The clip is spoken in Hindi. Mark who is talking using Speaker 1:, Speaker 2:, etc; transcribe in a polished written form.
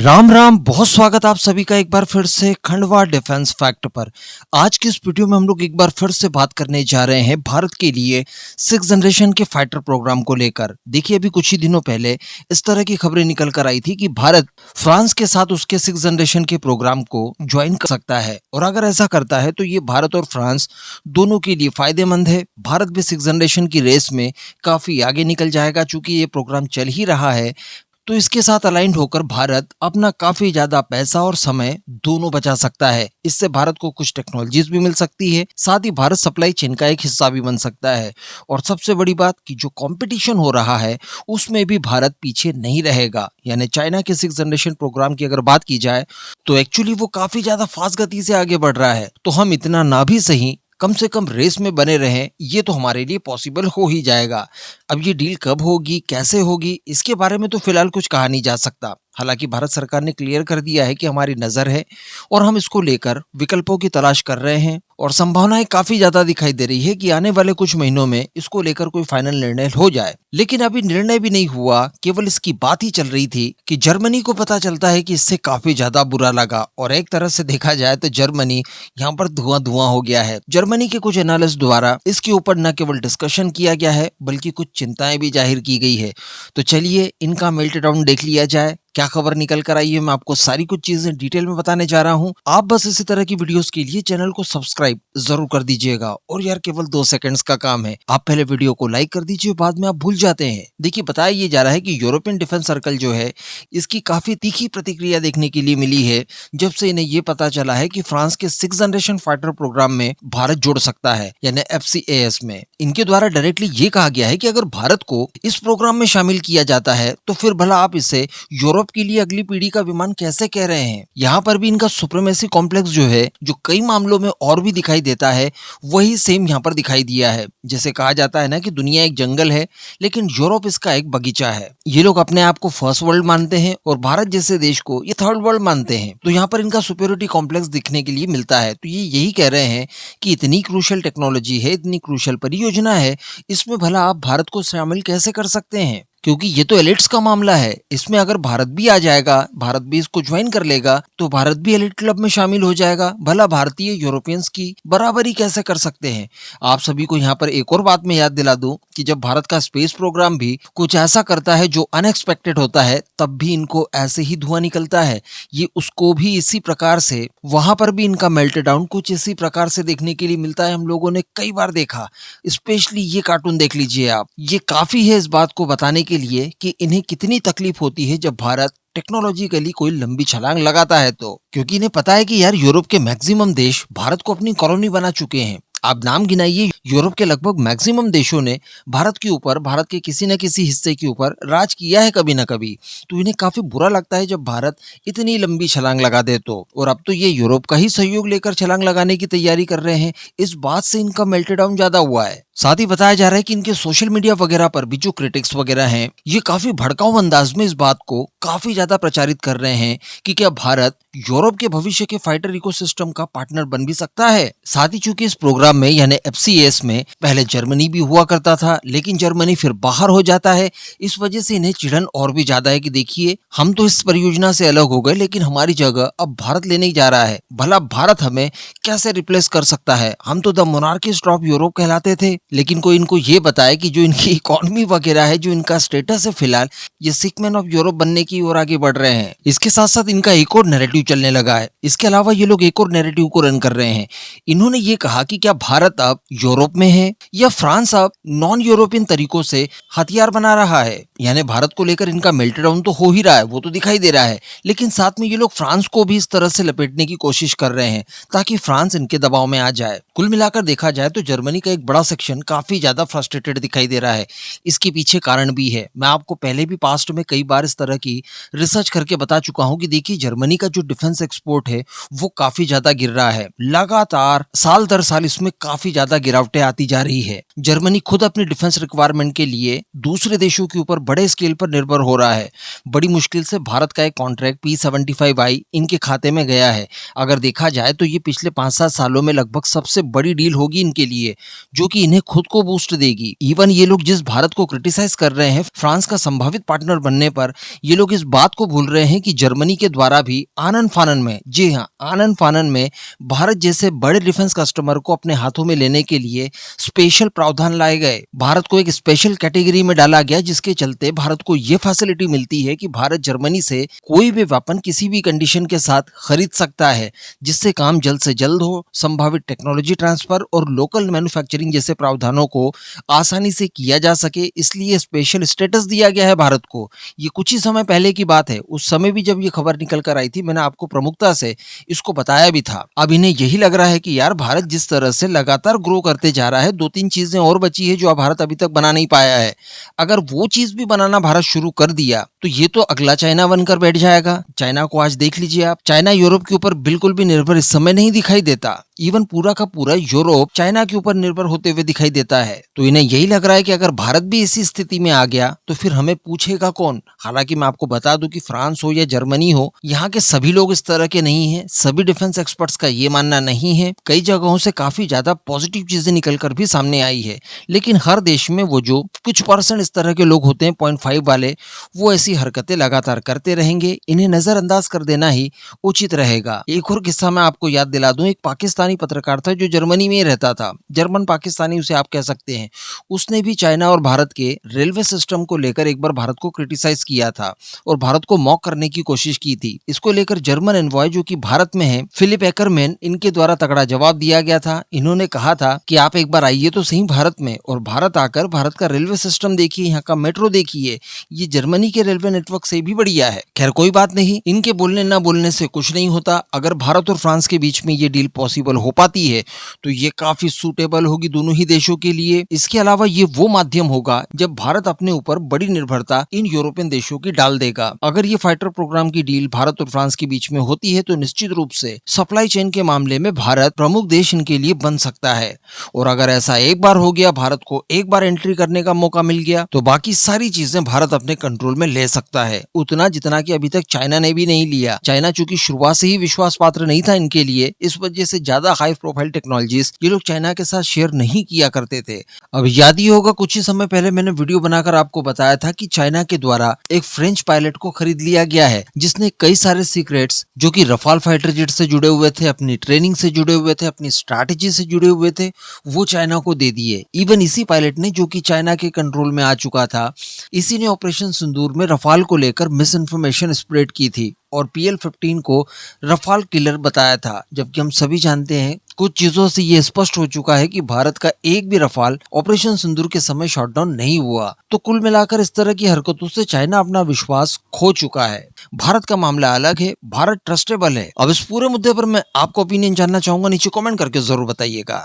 Speaker 1: राम राम, बहुत स्वागत आप सभी का एक बार फिर से खंडवा डिफेंस फैक्ट पर। आज की इस वीडियो में हम लोग एक बार फिर से बात करने जा रहे हैं भारत के लिए 6 जनरेशन के फाइटर प्रोग्राम को लेकर। देखिए, अभी कुछ ही दिनों पहले इस तरह की खबरें निकल कर आई थी कि भारत फ्रांस के साथ उसके 6 जनरेशन के प्रोग्राम को ज्वाइन कर सकता है, और अगर ऐसा करता है तो ये भारत और फ्रांस दोनों के लिए फायदेमंद है। भारत भी 6 जनरेशन की रेस में काफी आगे निकल जाएगा। चूंकि ये प्रोग्राम चल ही रहा है, तो इसके साथ अलाइंड होकर भारत अपना काफी ज्यादा पैसा और समय दोनों बचा सकता है। इससे भारत को कुछ टेक्नोलॉजीज भी मिल सकती है, साथ ही भारत सप्लाई चेन का एक हिस्सा भी बन सकता है। और सबसे बड़ी बात कि जो कंपटीशन हो रहा है उसमें भी भारत पीछे नहीं रहेगा। यानी चाइना के 6 जनरेशन प्रोग्राम की अगर बात की जाए तो एक्चुअली वो काफी ज्यादा फास्ट गति से आगे बढ़ रहा है, तो हम इतना ना भी सही कम से कम रेस में बने रहें, ये तो हमारे लिए पॉसिबल हो ही जाएगा। अब ये डील कब होगी, कैसे होगी, इसके बारे में तो फिलहाल कुछ कहा नहीं जा सकता। हालांकि भारत सरकार ने क्लियर कर दिया है कि हमारी नज़र है और हम इसको लेकर विकल्पों की तलाश कर रहे हैं, और संभावनाएं काफी ज्यादा दिखाई दे रही है कि आने वाले कुछ महीनों में इसको लेकर कोई फाइनल निर्णय हो जाए। लेकिन अभी निर्णय भी नहीं हुआ, केवल इसकी बात ही चल रही थी कि जर्मनी को पता चलता है कि इससे काफी ज्यादा बुरा लगा, और एक तरह से देखा जाए तो जर्मनी यहाँ पर धुआं धुआं हो गया है। जर्मनी के कुछ एनालिस्ट द्वारा इसके ऊपर न केवल डिस्कशन किया गया है बल्कि कुछ चिंताएं भी जाहिर की गई है। तो चलिए इनका मेल्ट डाउन देख लिया जाए, क्या खबर निकल कर आई है। मैं आपको सारी कुछ चीजें डिटेल में बताने जा रहा हूं। आप बस इसी तरह की वीडियोस के लिए चैनल को सब्सक्राइब जरूर कर दीजिएगा, और यार केवल 2 सेकंड्स का काम है, आप पहले वीडियो को लाइक कर दीजिए, बाद में आप भूल जाते हैं। देखिए, बताया ये जा रहा है कि यूरोपियन डिफेंस सर्कल जो है इसकी काफी तीखी प्रतिक्रिया देखने के लिए मिली है जब से इन्हें ये पता चला है कि फ्रांस के 6 जनरेशन फाइटर प्रोग्राम में भारत जुड़ सकता है, यानी FCAS में। इनके द्वारा डायरेक्टली ये कहा गया है कि अगर भारत को इस प्रोग्राम में शामिल किया जाता है तो फिर भला आप इसे यूरोप के लिए अगली पीढ़ी का विमान कैसे कह रहे हैं। यहाँ पर भी इनका सुप्रीमेसी कॉम्प्लेक्स जो है, जो कई मामलों में और भी दिखाई देता है, वही सेम यहाँ पर दिखाई दिया है। जैसे कहा जाता है ना कि दुनिया एक जंगल है लेकिन यूरोप इसका एक बगीचा है। ये लोग अपने आप को फर्स्ट वर्ल्ड मानते हैं और भारत जैसे देश को ये थर्ड वर्ल्ड मानते हैं। तो यहाँ पर इनका सुपेरियोरिटी कॉम्प्लेक्स दिखने के लिए मिलता है। तो ये यही कह रहे हैं कि इतनी क्रूशियल टेक्नोलॉजी है, इतनी क्रूशियल परियोजना है, इसमें भला आप भारत को शामिल कैसे कर सकते हैं, क्योंकि ये तो एलिट्स का मामला है। इसमें अगर भारत भी आ जाएगा, भारत भी इसको ज्वाइन कर लेगा, तो भारत भी एलिट क्लब में शामिल हो जाएगा। भला भारतीय यूरोपियंस की बराबरी कैसे कर सकते हैं। आप सभी को यहाँ पर एक और बात मैं याद दिला दूं कि जब भारत का स्पेस प्रोग्राम भी कुछ ऐसा करता है जो अनएक्सपेक्टेड होता है, तब भी इनको ऐसे ही धुआं निकलता है। ये उसको भी इसी प्रकार से, वहां पर भी इनका मेल्ट डाउन कुछ इसी प्रकार से देखने के लिए मिलता है। हम लोगों ने कई बार देखा, स्पेशली ये कार्टून देख लीजिए आप। ये काफी है इस बात को बताने के लिए कि इन्हें कितनी तकलीफ होती है जब भारत टेक्नोलॉजिकली कोई लंबी छलांग लगाता है, तो क्योंकि इन्हें पता है कि यार यूरोप के मैक्सिमम देश भारत को अपनी कॉलोनी बना चुके हैं। आप नाम गिनाइए, यूरोप के लगभग मैक्सिमम देशों ने भारत के ऊपर, भारत के किसी न किसी हिस्से के ऊपर राज किया है कभी ना कभी। तो इन्हें काफी बुरा लगता है जब भारत इतनी लंबी छलांग लगा दे तो। और अब तो ये यूरोप का ही सहयोग लेकर छलांग लगाने की तैयारी कर रहे हैं। इस बात से इनका मेल्टडाउन ज्यादा हुआ है। साथ ही बताया जा रहा है कि इनके सोशल मीडिया वगैरह पर भी जो क्रिटिक्स वगैरह हैं, ये काफी भड़काऊ अंदाज में इस बात को काफी ज्यादा प्रचारित कर रहे हैं कि क्या भारत यूरोप के भविष्य के फाइटर इकोसिस्टम का पार्टनर बन भी सकता है। साथ ही चूंकि इस प्रोग्राम में यानी FCAS में पहले जर्मनी भी हुआ करता था, लेकिन जर्मनी फिर बाहर हो जाता है। इस वजह से इन्हें चिढ़न और भी ज्यादा है कि देखिए, हम तो इस परियोजना से अलग हो गए, लेकिन हमारी जगह अब भारत लेने जा रहा है। भला भारत हमें कैसे रिप्लेस कर सकता है। हम तो द मोनार्किस्ट ऑफ यूरोप कहलाते थे, लेकिन कोई इनको ये बताए कि जो इनकी इकोनॉमी वगैरह है, जो इनका स्टेटस है, फिलहाल ये सिकमैन ऑफ यूरोप बनने की ओर आगे बढ़ रहे हैं। इसके साथ साथ इनका एक और नैरेटिव चलने लगा है। इसके अलावा ये लोग एक और नैरेटिव को रन कर रहे हैं। इन्होंने ये कहा कि क्या भारत अब यूरोप में है या फ्रांस अब नॉन यूरोपियन तरीकों से हथियार बना रहा है। यानी भारत को लेकर इनका मेल्टडाउन तो हो ही रहा है, वो तो दिखाई दे रहा है, लेकिन साथ में ये लोग फ्रांस को भी इस तरह से लपेटने की कोशिश कर रहे हैं ताकि फ्रांस इनके दबाव में आ जाए। कुल मिलाकर देखा जाए तो जर्मनी का एक बड़ा सेक्शन काफी ज्यादा फ्रस्ट्रेटेड दिखाई दे रहा है। इसके पीछे कारण भी है। मैं आपको पहले भी पास्ट में कई बार इस तरह की रिसर्च करके बता चुका हूं कि देखिए, जर्मनी का जो डिफेंस एक्सपोर्ट है वो काफी ज्यादा गिर रहा है। लगातार साल दर साल इसमें काफी ज्यादा गिरावटें आती जा रही है। जर्मनी खुद अपनी डिफेंस रिक्वायरमेंट के लिए दूसरे देशों के ऊपर बड़े स्केल पर निर्भर हो रहा है। बड़ी मुश्किल से भारत का एक कॉन्ट्रैक्ट P-75I इनके खाते में गया है। अगर देखा जाए तो ये पिछले 5-7 सालों में लगभग सबसे बड़ी डील होगी इनके लिए, जो कि इन्हें खुद को बूस्ट देगी। इवन ये लोग जिस भारत को क्रिटिसाइज कर रहे हैं फ्रांस का संभावित पार्टनर बनने पर, ये लोग इस बात को भूल रहे हैं कि जर्मनी के द्वारा भी आनन फानन में, जी हाँ आनन फानन में, भारत जैसे बड़े डिफेंस कस्टमर को अपने हाथों में लेने के लिए स्पेशल प्रावधान लाए गए। भारत को एक स्पेशल कैटेगरी में डाला गया, जिसके चलते भारत को यह फैसिलिटी मिलती है कि भारत जर्मनी से कोई भी वेपन किसी भी कंडीशन के साथ खरीद सकता है, जिससे काम जल्द से जल्द हो, संभावित टेक्नोलॉजी ट्रांसफर और लोकल मैन्युफैक्चरिंग जैसे प्रावधानों को आसानी से किया जा सके। इसलिए स्पेशल स्टेटस दिया गया है भारत को। ये कुछ ही समय पहले की बात है, उस समय भी जब ये खबर निकल कर आई थी मैंने आपको प्रमुखता से इसको बताया भी था। अब इन्हें यही लग रहा है कि यार भारत जिस तरह से लगातार ग्रो करते जा रहा है, 2-3 चीजें और बची है जो भारत अभी तक बना नहीं पाया है। अगर वो चीज भी बनाना भारत शुरू कर दिया तो ये तो अगला चाइना बनकर बैठ जाएगा। चाइना को आज देख लीजिए आप, चाइना यूरोप के ऊपर बिल्कुल भी निर्भर इस समय नहीं दिखाई देता। इवन पूरा का पूरा यूरोप चाइना के ऊपर निर्भर होते हुए दिखाई देता है। तो इन्हें यही लग रहा है कि अगर भारत भी इसी स्थिति में आ गया तो फिर हमें पूछेगा कौन। हालांकि मैं आपको बता दूं कि फ्रांस हो या जर्मनी हो, यहाँ के सभी लोग इस तरह के नहीं है। सभी डिफेंस एक्सपर्ट्स का ये मानना नहीं है। कई जगहों से काफी ज्यादा पॉजिटिव चीजें निकल कर भी सामने आई है, लेकिन हर देश में वो जो कुछ % इस तरह के लोग होते हैं 0.5 वाले, वो ऐसी हरकतें लगातार करते रहेंगे। इन्हें नजरअंदाज कर देना ही उचित रहेगा। एक और किस्सा मैं आपको याद दिला दूं, एक पाकिस्तानी पत्रकार था जो जर्मनी में ही रहता था, जर्मन पाकिस्तानी उसे आप कह सकते हैं। उसने भी चाइना और भारत के रेलवे सिस्टम को लेकर एक बार भारत को क्रिटिसाइज किया था और भारत को मॉक करने की कोशिश की थी। इसको लेकर जर्मन एनवॉय जो कि भारत में है, फिलिप एकरमैन, इनके द्वारा तगड़ा जवाब दिया गया था। इन्होंने कहा था कि आप एक बार आइए तो सही भारत में, और भारत आकर भारत का रेलवे सिस्टम देखिए, यहाँ का मेट्रो देखिए, ये जर्मनी के रेलवे नेटवर्क से भी बढ़िया है। खैर कोई बात नहीं, इनके बोलने ना बोलने से कुछ नहीं होता। अगर भारत और फ्रांस के बीच में ये डील पॉसिबल हो पाती है तो ये काफी सूटेबल होगी दोनों ही देशों के लिए। इसके अलावा ये वो माध्यम होगा जब भारत अपने ऊपर बड़ी निर्भरता इन यूरोपियन देशों की डाल देगा। अगर ये फाइटर प्रोग्राम की डील भारत और फ्रांस के बीच में होती है तो निश्चित रूप से सप्लाई चेन के मामले में भारत प्रमुख देश इनके लिए बन सकता है। और अगर ऐसा एक बार हो गया, भारत को एक बार एंट्री करने का मौका मिल गया, तो बाकी सारी चीजें भारत अपने कंट्रोल में ले सकता है, उतना जितना कि अभी तक चाइना ने भी नहीं लिया। चाइना चूंकि शुरुआत से ही विश्वास पात्र नहीं था इनके लिए, इस वजह से ज्यादा हाई प्रोफाइल टेक्नोलॉजीज ये लोग चाइना के साथ शेयर नहीं किया करते थे। अब याद ही होगा कुछ ही समय पहले मैंने वीडियो बनाकर आपको बताया था कि चाइना के द्वारा एक फ्रेंच पायलट को खरीद लिया गया है, जिसने कई सारे सीक्रेट्स जो कि रफाल फाइटर जेट से जुड़े हुए थे, अपनी ट्रेनिंग से जुड़े हुए थे, अपनी स्ट्रैटेजी से जुड़े हुए थे, वो चाइना को दे दिए। इवन इसी पायलट ने, जो कि चाइना के कंट्रोल में आ चुका था, इसी ने ऑपरेशन सिंदूर में रफाल को लेकर मिस इन्फॉर्मेशन स्प्रेड की थी और PL-15 को रफाल किलर बताया था। जबकि हम सभी जानते हैं, कुछ चीजों से ये स्पष्ट हो चुका है कि भारत का एक भी रफाल ऑपरेशन सिंदूर के समय शॉटडाउन नहीं हुआ। तो कुल मिलाकर इस तरह की हरकतों से चाइना अपना विश्वास खो चुका है। भारत का मामला अलग है, भारत ट्रस्टेबल है। अब इस पूरे मुद्दे पर मैं आपका ओपिनियन जानना चाहूंगा, नीचे कमेंट करके जरूर बताइएगा।